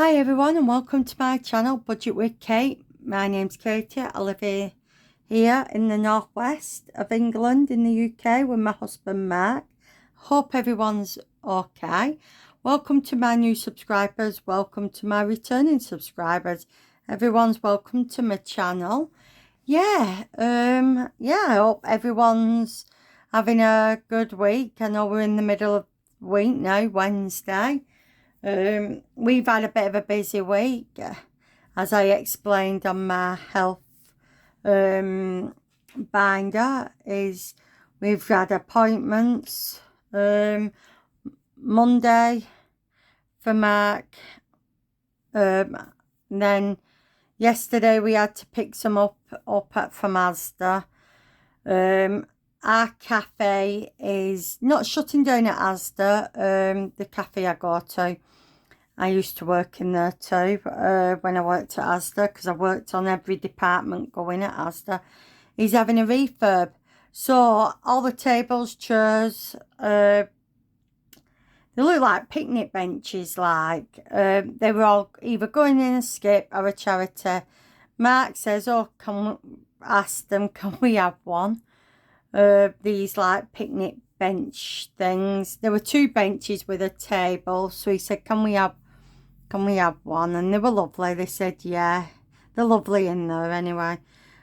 Hi everyone and welcome to my channel Budget with Kate. My name's Katie. I live here in the northwest of England in the UK with my husband Mark. Hope everyone's okay. Welcome to my new subscribers. Welcome to my returning subscribers. Everyone's welcome to my channel. I hope everyone's having a good week. I know we're in the middle of the week now, Wednesday. We've had a bit of a busy week, as I explained on my health binder. Is we've had appointments Monday for Mark. Then yesterday we had to pick some up from Asda. Our cafe is not shutting down at Asda. The cafe I go to, I used to work in there too when I worked at Asda, because I worked on every department going at Asda. He's having a refurb. So all the tables, chairs, they look like picnic benches, like they were all either going in a skip or a charity. Mark says, oh, ask them, can we have one? These like picnic bench things. There were two benches with a table, so he said, can we have one? And they were lovely. They said, yeah, they're lovely in there anyway.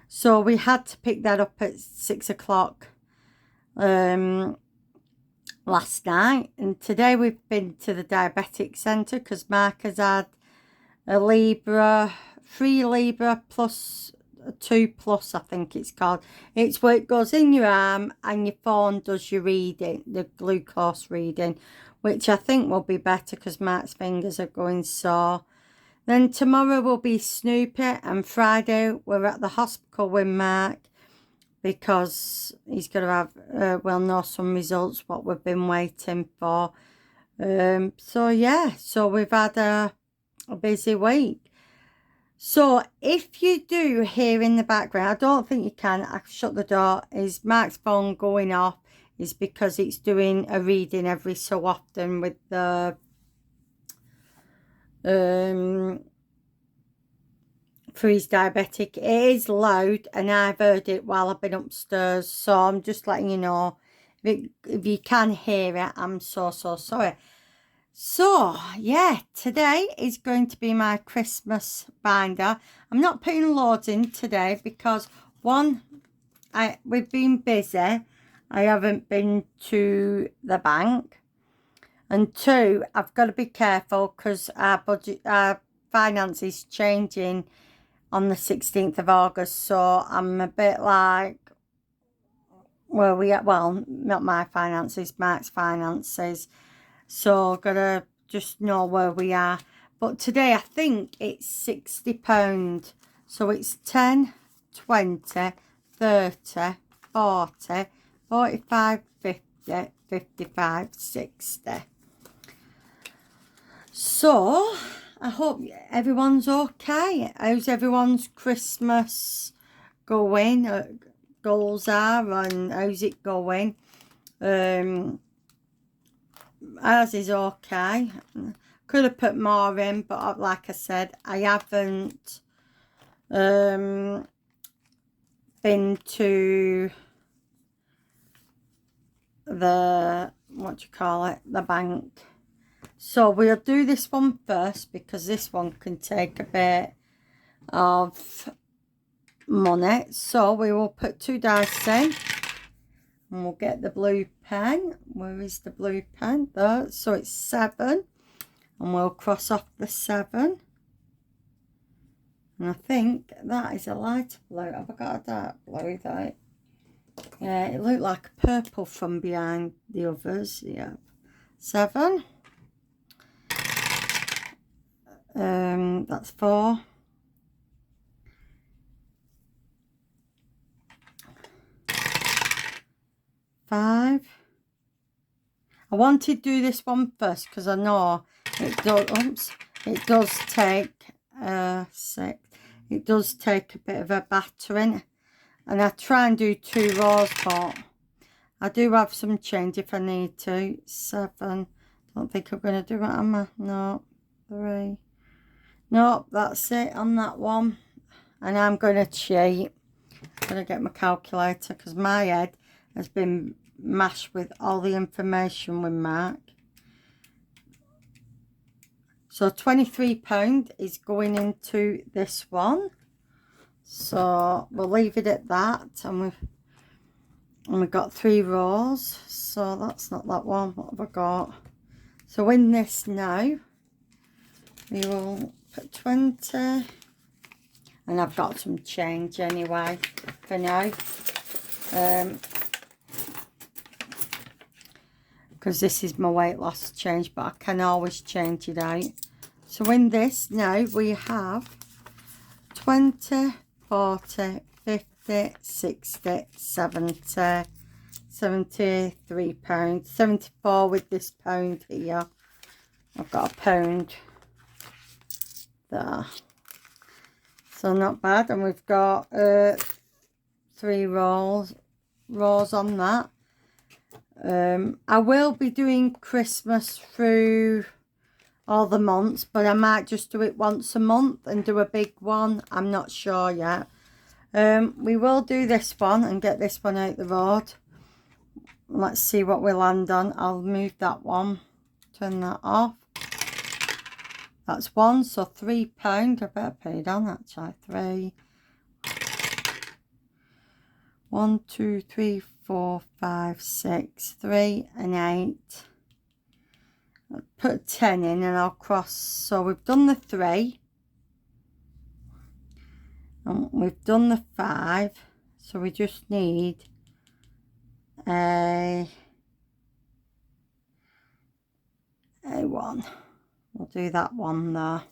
So we had to pick that up at 6 o'clock last night, and today we've been to the diabetic centre because Mark has had a Libre, 3 Libre plus 2 plus, I think it's called. It's where it goes in your arm and your phone does your reading, the glucose reading, which I think will be better because Mark's fingers are going sore. Then tomorrow will be Snoopy, and Friday we're at the hospital with Mark because he's got to have, we'll know some results, what we've been waiting for. So we've had a busy week. So if you do hear in the background, I don't think you can, I shut the door, is Mark's phone going off is because it's doing a reading every so often with the for his diabetic. It is loud and I've heard it while I've been upstairs, so I'm just letting you know. If you can hear it, I'm so sorry. So, yeah, today is going to be my Christmas binder. I'm not putting loads in today because, one, we've been busy. I haven't been to the bank. And two, I've got to be careful because our finance is changing on the 16th of August. So I'm a bit like, well, not my finances, Mark's finances. So gotta just know where we are. But today I think it's £60. So it's 10, 20, 30, 40, 45, 50, 55, 60. So I hope everyone's okay. How's everyone's Christmas going? Goals are, and how's it going? Ours is okay. Could have put more in, but like I said, I haven't been to the, the bank. So we'll do this one first because this one can take a bit of money. So we will put 2 dice in. And we'll get the blue pen. Where is the blue pen? There. So it's 7. And we'll cross off the 7. And I think that is a light blue. Have I got a dark blue there? Yeah, it looked like purple from behind the others. Yeah. 7. That's 4. 5. I wanted to do this one first because I know it does. It does take 6. It does take a bit of a battering, and I try and do 2 rows, but I do have some change if I need to. 7. Don't think I'm going to do it, am I? No. 3. Nope, that's it on that one. And I'm going to cheat. I'm going to get my calculator because my head has been mashed with all the information with Mark. So £23 is going into this one. So we'll leave it at that. And we've got 3 rows. So that's not that one. What have I got? So in this now, we will put 20. And I've got some change anyway for now. Because this is my weight loss change, but I can always change it out. So in this now we have 20, 40, 50, 60, 70, 73 pounds, 74 with this pound here. I've got a pound there. So not bad. And we've got 3 rows on that. I will be doing Christmas through all the months, but I might just do it once a month and do a big one. I'm not sure yet. We will do this one and get this one out the road. Let's see what we land on. I'll move that one, turn that off. That's 1, so £3. I better put it on actually. 3. 1, 2, 3, 4, 5, 6, 3 and 8. I'll put 10 in and I'll cross. So we've done the 3. And we've done the 5. So we just need a 1. We'll do that one there.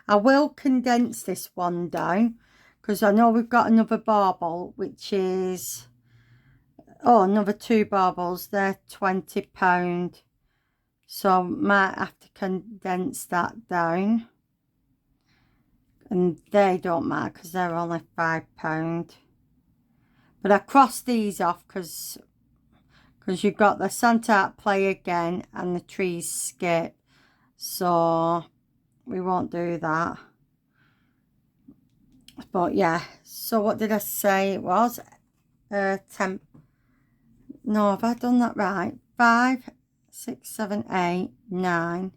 I will condense this one down because I know we've got another bauble, which is, oh, another 2 baubles. They're £20. So might have to condense that down. And they don't matter because they're only £5. But I crossed these off because you've got the Santa Art Play Again and the Trees Skip. So we won't do that. But yeah, so what did I say it was? 10. No, have I done that right? 5, 6, 7, 8, 9.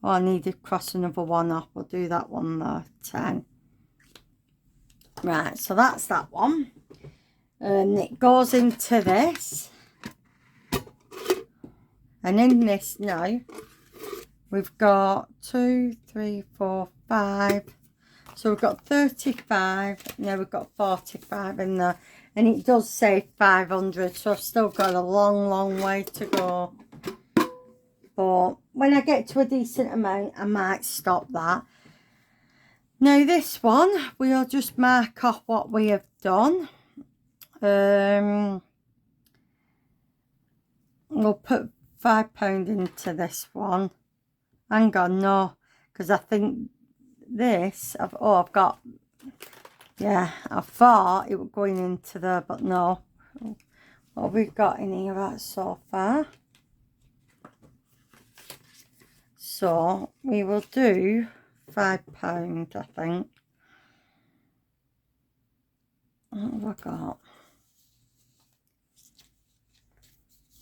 Oh, I need to cross another one off. We'll do that one there. 10. Right, so that's that one. And it goes into this. And in this now, we've got 2, 3, 4, 5. So we've got 35. Now we've got 45 in there. And it does say 500. So I've still got a long, long way to go. But when I get to a decent amount, I might stop that. Now this one, we'll just mark off what we have done. We'll put £5 into this one. Hang on, no, because I think this, I've got, yeah, I thought it was going into there, but no. What have we got in here right so far? So we will do £5, I think. What have I got?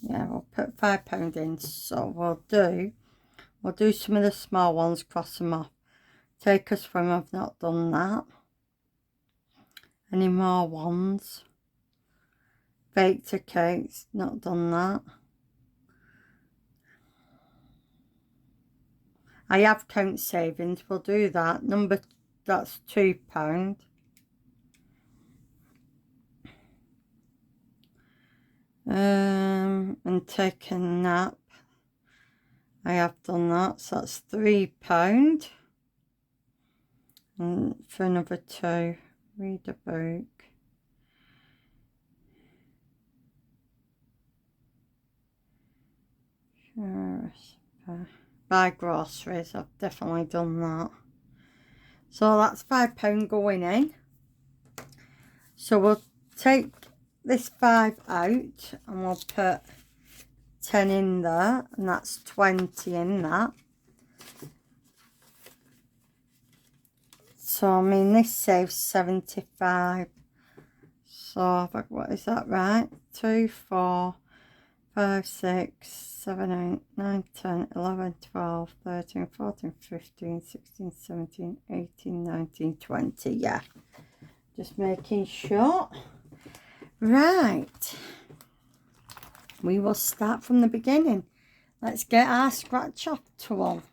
Yeah, we'll put £5 in. So we'll do some of the small ones, cross them off. Take a swim, I've not done that. Any more ones? Baked a cakes, not done that. I have count savings, we'll do that. That's £2. And take a nap. I have done that, so that's £3. And for another 2, read a book. Buy groceries, I've definitely done that. So that's £5 going in. So we'll take this 5 out and we'll put 10 in there, and that's 20 in that. So, I mean, this saves 75. So, what is that, right? 2, 4, 5, 6, 7, 8, 9, 10, 11, 12, 13, 14, 15, 16, 17, 18, 19, 20. Yeah. Just making sure. Right. We will start from the beginning. Let's get our scratch off tool.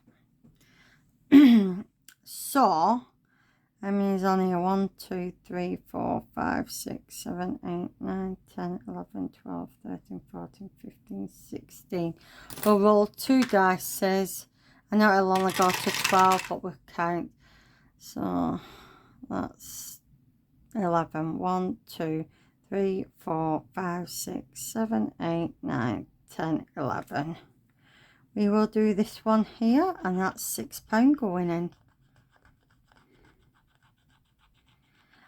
So, I mean, there's only a 1, 2, 3, 4, 5, 6, 7, 8, 9, 10, 11, 12, 13, 14, 15, 16. We'll roll 2 dice. I know it'll only go to 12, but we'll count. So, that's 11. 1, 2, 3, 4, 5, 6, 7, 8, 9, 10, 11. We will do this one here, and that's £6 going in.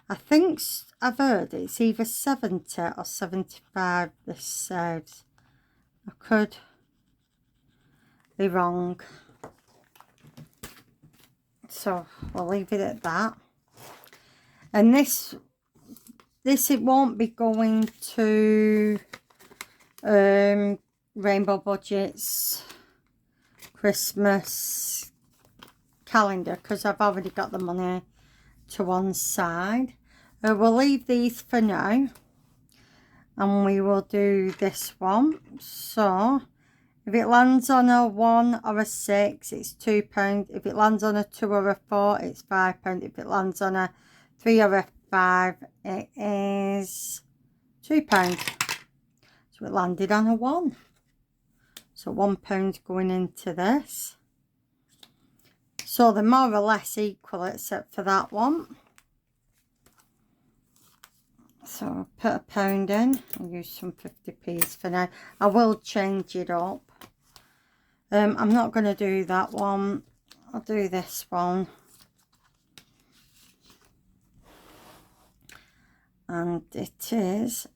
I think I've heard it's either 70 or 75 this saves. I could be wrong. So we'll leave it at that. And this it won't be going to Rainbow Budgets Christmas calendar, because I've already got the money to one side. We'll leave these for now, and we will do this one. So if it lands on a 1 or a 6, it's £2. If it lands on a 2 or a 4, it's £5. If it lands on a 3 or a 5, it is £2. So it landed on a 1. So £1 going into this. So they're more or less equal, except for that one. So I'll put £1 in. I'll use some 50p's for now. I will change it up. I'm not going to do that one. I'll do this one. And it is...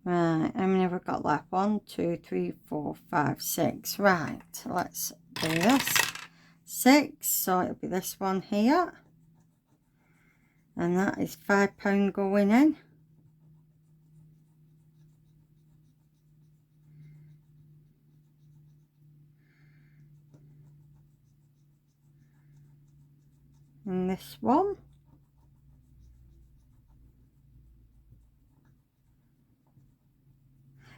Right, how many have we got left? 1, 2, 3, 4, 5, 6. Right, let's do this. 6, so it'll be this one here. And that is £5 going in. And this one.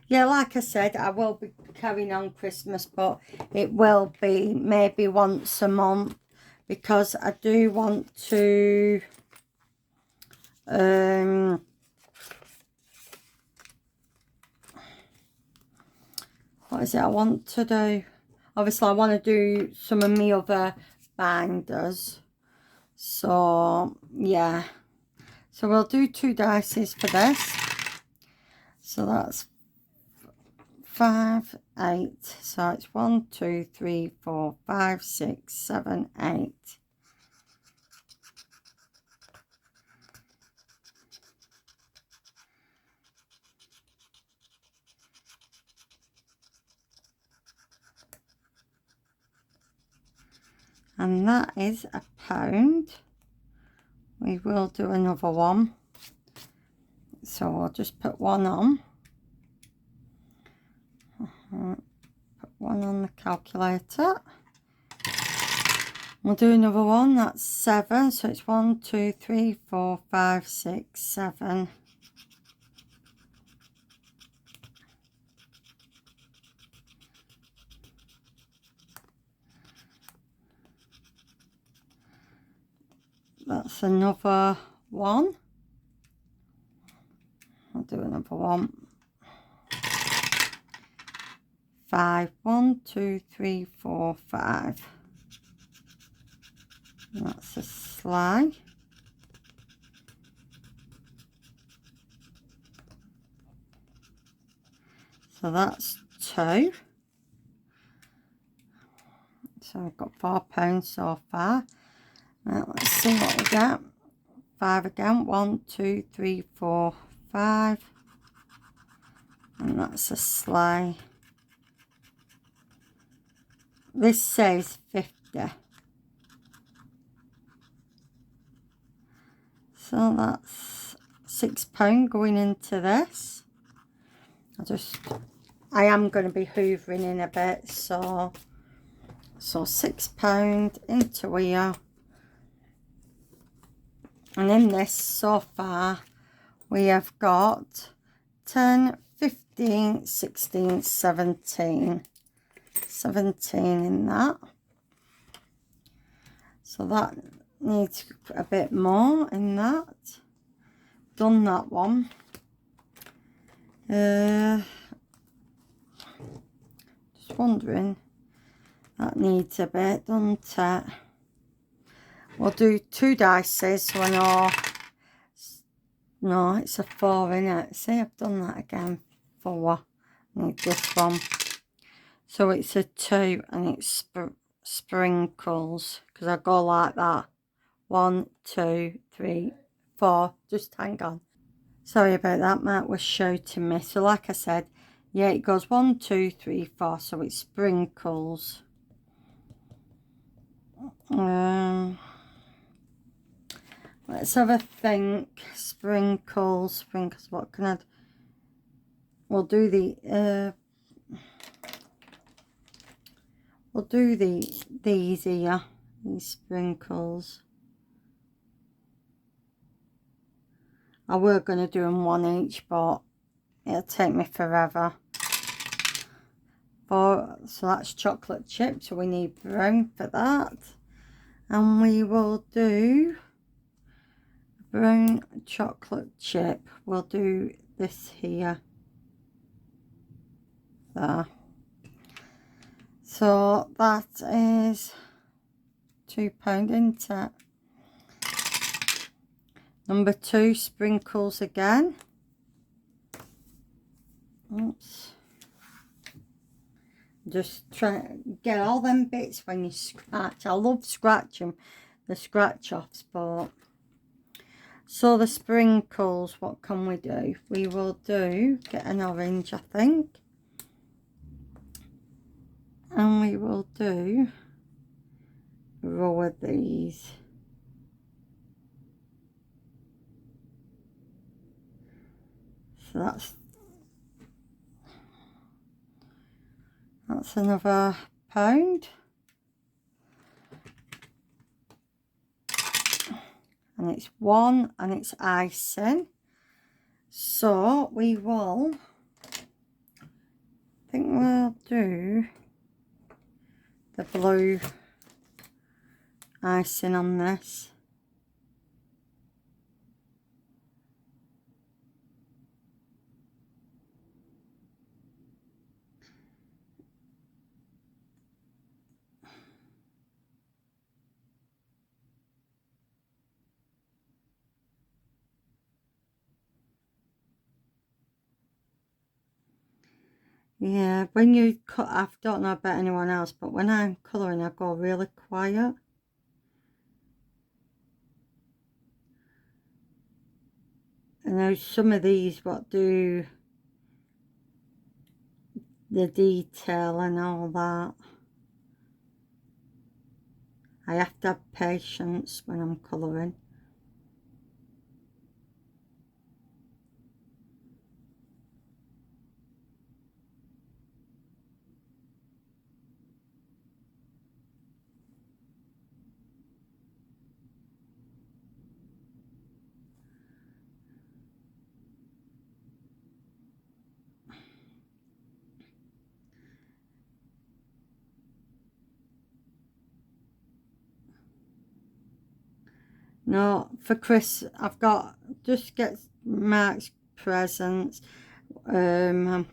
Yeah, like I said, I will be carrying on Christmas, but it will be maybe once a month, because I do want to what is it I want to do? Obviously I want to do some of my other binders. So yeah, so we'll do 2 dice for this. So that's 5, 8. So it's 1, 2, 3, 4, 5, 6, 7, 8. And that is £1. We will do another one. So I'll just put 1 on. Put 1 on the calculator. We'll do another one. That's 7. So it's 1, 2, 3, 4, 5, 6, 7. That's another 1. I'll do another one. 5. 1, 2, 3, 4, 5. And that's a slide. So that's 2. So I've got £4 so far. Now let's see what we get. 5 again. 1, 2, 3, 4, 5. And that's a sleigh. This says 50. So that's £6 going into this. I am going to be hoovering in a bit, so £6 into here. And in this so far we have got 10, 15, 16, 17 in that. So that needs a bit more in that. Done that one. Just wondering, that needs a bit, doesn't it? We'll do 2 dices, so I know. No, it's a 4, innit? See, I've done that again. 4. I need this one. So it's a 2 and it's sprinkles, because I go like that. 1, 2, 3, 4. Just hang on. Sorry about that, Matt was shouting me. So like I said, yeah, it goes 1, 2, 3, 4. So it's sprinkles. Let's have a think. Sprinkles. What can I do? We'll do the these here, these sprinkles. I were going to do them one each, but it'll take me forever. So that's chocolate chip, so we need brown for that. And we will do brown chocolate chip. We'll do this here. There. So that is £2 into it. Number 2, sprinkles again. Oops. Just try to get all them bits when you scratch. I love scratching the scratch offs, but so the sprinkles, what can we do? We will get an orange, I think. And we will do a row of these. So that's another £1. And it's 1 and it's icing. So we will, I think we'll do the blue icing on this. Yeah, when you cut, I don't know about anyone else, but when I'm colouring, I go really quiet. And there's some of these what do the detail and all that. I have to have patience when I'm colouring. No, for Chris, I've got, just get Mark's presents. So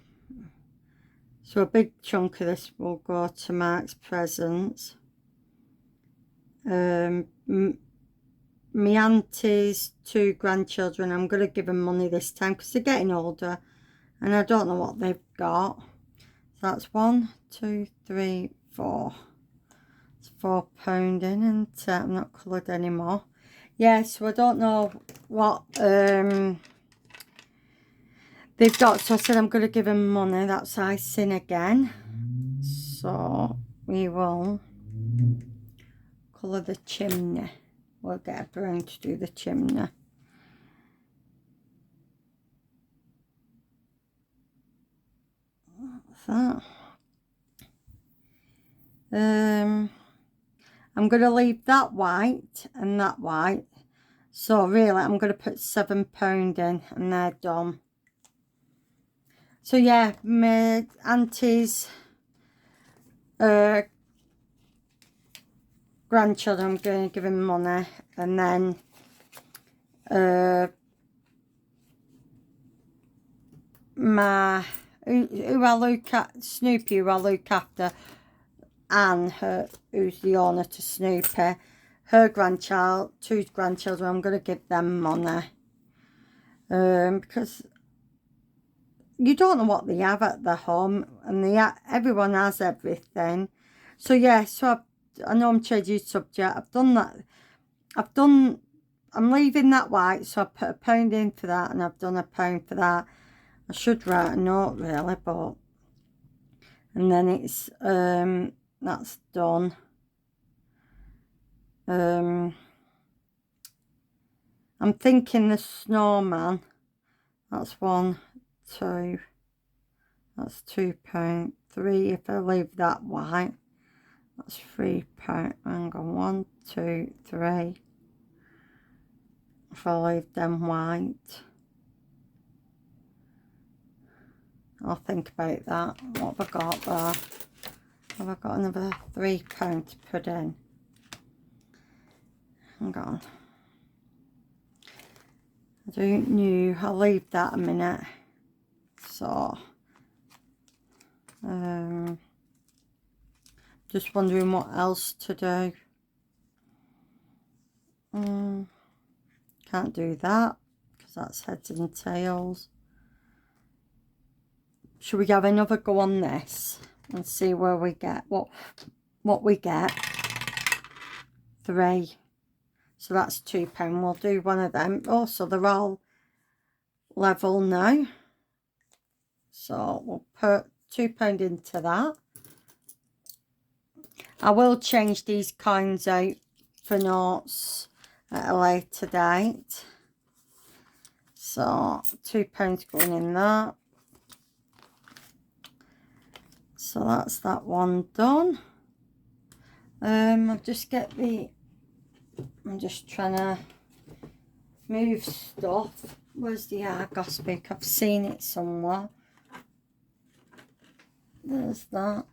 a big chunk of this will go to Mark's presents. My auntie's 2 grandchildren, I'm going to give them money this time because they're getting older and I don't know what they've got. So that's 1, 2, 3, 4. It's £4 in, and I'm not coloured anymore. Yeah, so I don't know what they've got, so I said I'm going to give them money. That's icing again. So we will colour the chimney. We'll get a brown to do the chimney. that. I'm going to leave that white and that white. So really, I'm going to put £7 in and they're done. So yeah, my auntie's grandchildren, I'm going to give him money. And then who I look at, Snoopy, who I look after, Anne, who's the owner to Snoopy, her grandchild, 2 grandchildren, I'm going to give them money. Because you don't know what they have at their home, and everyone has everything. So yeah, so I know I'm changing subject. I've done that. I'm leaving that white, so I put £1 in for that, and I've done £1 for that. I should write a note really, but, and then it's, that's done. I'm thinking the snowman, that's 1, 2, that's £2, 3, if I leave that white, that's £3, hang on, 1, 2, 3, if I leave them white, I'll think about that. What have I got there? Have I got another £3 to put in? Hang on. I don't know. I'll leave that a minute. So, just wondering what else to do. Can't do that because that's heads and tails. Should we have another go on this and see where we get what we get? 3. So that's £2. We'll do one of them. Also, they're all level now. So we'll put £2 into that. I will change these coins out for notes at a later date. So £2 going in that. So that's that one done. I'll just get I'm just trying to move stuff. Where's the Argos book? I've seen it somewhere. There's that.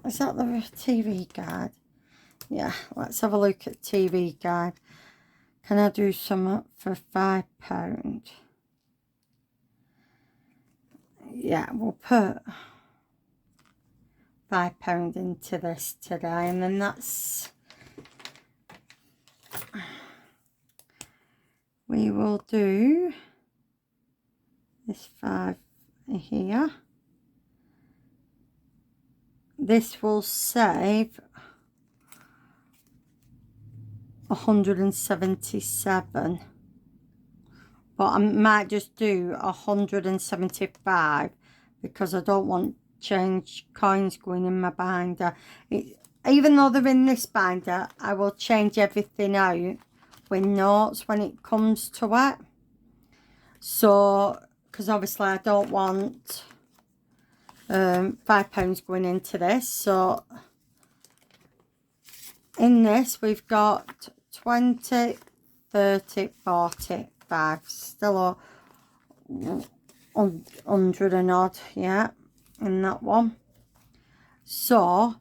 Is that the TV guide? Yeah, let's have a look at TV guide. Can I do some for £5? Yeah, we'll put £5 into this today, and then that's, we will do this 5 here. This will save 177, but I might just do 175 because I don't want change coins going in my binder. Even though they're in this binder, I will change everything out with notes when it comes to it. So, because obviously I don't want £5 going into this. So in this we've got 20, 30, 45, still 100 and odd, yeah, in that one. So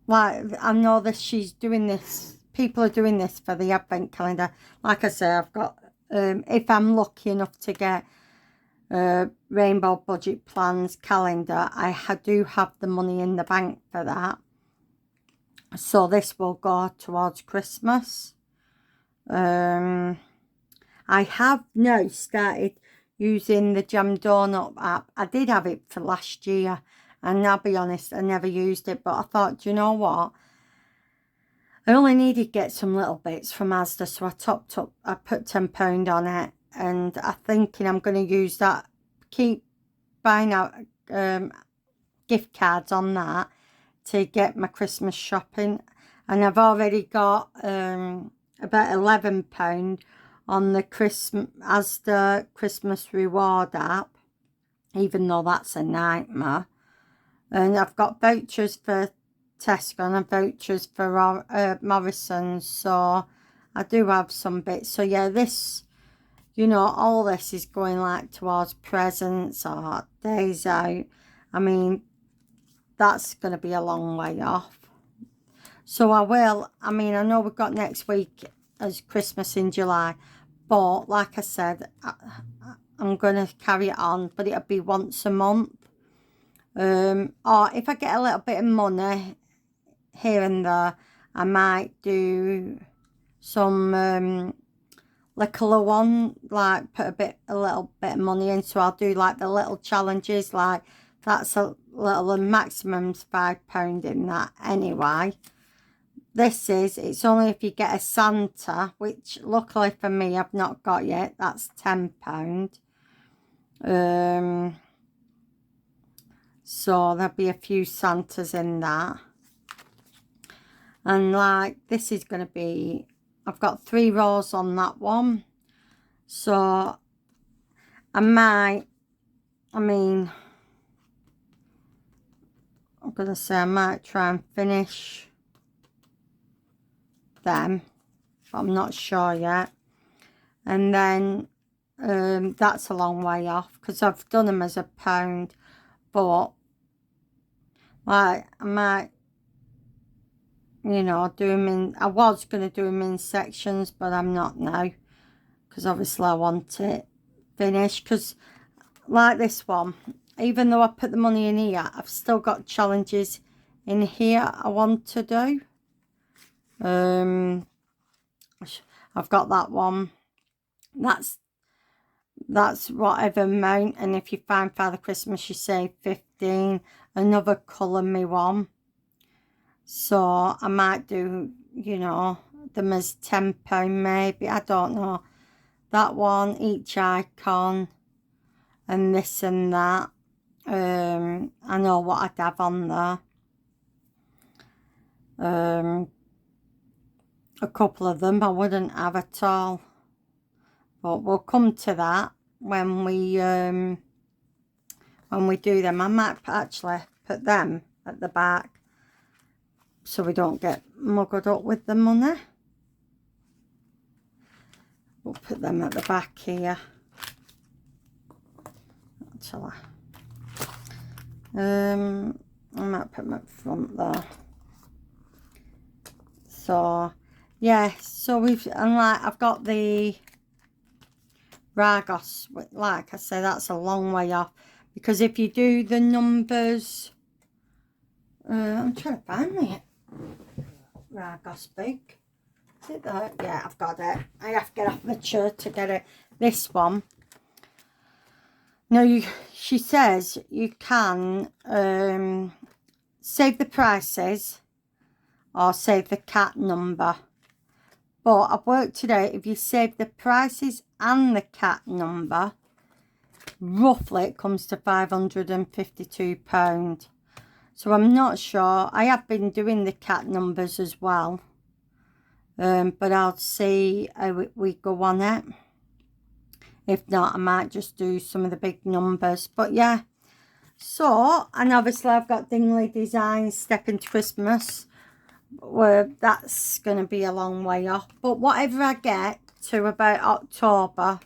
like, I know that she's doing this, people are doing this for the advent calendar. Like I say, I've got if I'm lucky enough to get Rainbow Budget Plans calendar, I do have the money in the bank for that. So this will go towards Christmas. I have now started using the Jam Donut app. I did have it for last year, and I'll be honest, I never used it, but I thought, do you know what? I only needed to get some little bits from Asda, so I topped up, I put £10 on it, and I'm thinking I'm going to use that, keep buying out gift cards on that to get my Christmas shopping. And I've already got about £11 on the Asda Christmas reward app, even though that's a nightmare. And I've got vouchers for Tesco and vouchers for Morrison's, so I do have some bits. So yeah, this, you know, all this is going like towards presents or days out. I mean, that's going to be a long way off. So I know we've got next week as Christmas in July, but like I said, I'm going to carry it on, but it'll be once a month. Or if I get a little bit of money here and there, I might do some like a little one, like put a little bit of money in. So I'll do like the little challenges, like that's a little, the maximum's £5 in that anyway. It's only if you get a Santa, which luckily for me I've not got yet. That's £10. So there'll be a few Santas in that. And like this is going to be, I've got 3 rows on that one. So I'm going to say I might try and finish them, but I'm not sure yet. And then that's a long way off because I've done them as £1, but like I might, you know, do them in, I was going to do them in sections, but I'm not now because obviously I want it finished. Because like this one, even though I put the money in here, I've still got challenges in here I want to do. I've got that one. That's whatever amount, and if you find Father Christmas, you save 15. Another colour me one. So I might do, you know, them as £10 maybe. I don't know. That one, each icon, and this and that. I know what I'd have on there. A couple of them I wouldn't have at all, but we'll come to that when we do them. I might actually put them at the back so we don't get mugged up with the money. We'll put them at the back here. Actually, I might put them at the front there. So yeah, so I've got the Ragos, like I say, that's a long way off, because if you do the numbers, I'm trying to find the Ragos book. Is it there? Yeah, I've got it. I have to get off my chair to get it. This one. Now, she says you can save the prices or save the cat number. But I've worked today, if you save the prices and the cat number, roughly it comes to £552. So I'm not sure. I have been doing the cat numbers as well. But I'll see how we go on it. If not, I might just do some of the big numbers. But yeah. So, and obviously I've got Dingley Designs Step into Christmas, where that's going to be a long way off. But whatever I get to about October,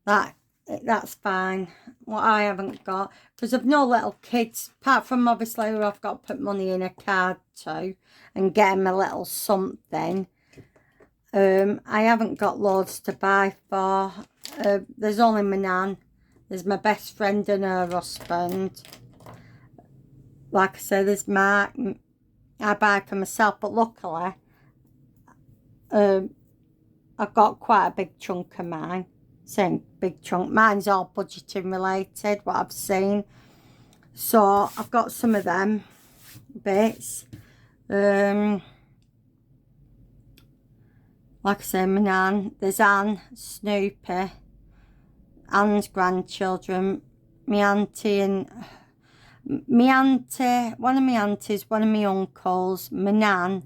that's fine. What I haven't got, because I've no little kids, apart from obviously who I've got to put money in a card to and get them a little something. I haven't got loads to buy for. There's only my nan. There's my best friend and her husband. Like I said, there's Mark. I buy for myself, but luckily, I've got quite a big chunk of mine. Same big chunk. Mine's all budgeting related, what I've seen. So I've got some of them bits. Like I say, my nan. There's Anne, Snoopy, Anne's grandchildren, my auntie and one of my aunties, one of my uncles, my nan,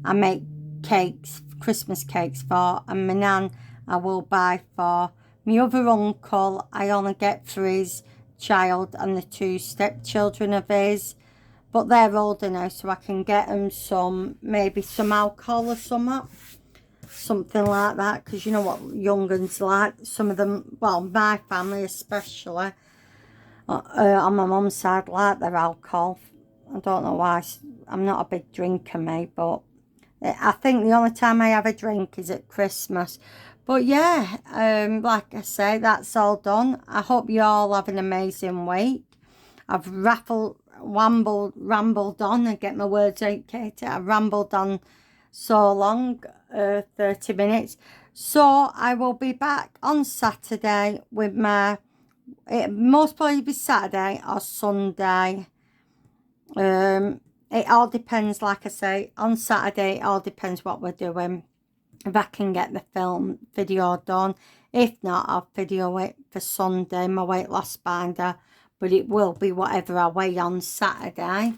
I make cakes, Christmas cakes for, and my nan I will buy for my other uncle. I only get for his child and the 2 stepchildren of his. But they're older now, so I can get them maybe some alcohol or something like that. Because you know what young uns like. Some of them, well, my family especially, on my mum's side, like their alcohol. I don't know why. I'm not a big drinker, mate, but I think the only time I have a drink is at Christmas. But yeah, like I say, that's all done. I hope you all have an amazing week. I've rambled on and get my words out, Katie. I've rambled on so long, 30 minutes. So I will be back on Saturday with it most probably be Saturday or Sunday. It all depends, like I say, on Saturday, it all depends what we're doing. If I can get the video done. If not, I'll video it for Sunday, my weight loss binder. But it will be whatever I weigh on Saturday.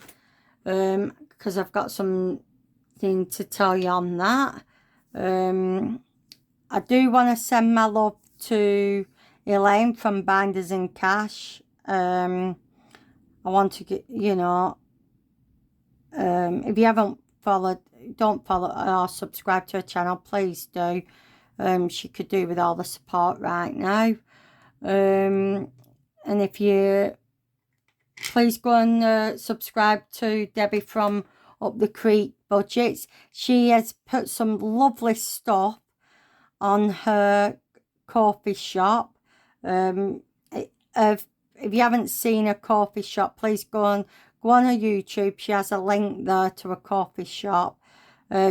Because I've got something to tell you on that. I do want to send my love to Elaine from Binders and Cash. I want to get, if you haven't don't follow or subscribe to her channel, please do. She could do with all the support right now. And if you please go and subscribe to Debbie from Up the Creek Budgets. She has put some lovely stuff on her coffee shop. If you haven't seen her coffee shop, please go on her YouTube. She has a link there to a coffee shop.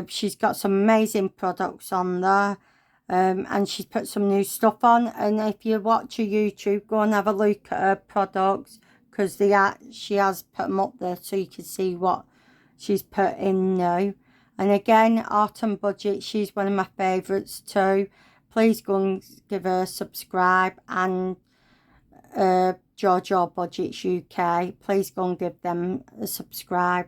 She's got some amazing products on there. And she's put some new stuff on. And if you watch her YouTube, go and have a look at her products, because she has put them up there so you can see what she's put in now. And again, Autumn Budget, she's one of my favourites too. Please go and give her a subscribe. And Jojo Budgets UK, please go and give them a subscribe.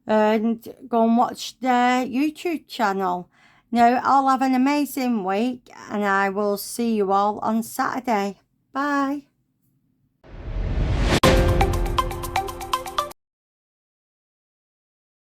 And go and watch their YouTube channel. Now, I'll have an amazing week, and I will see you all on Saturday. Bye.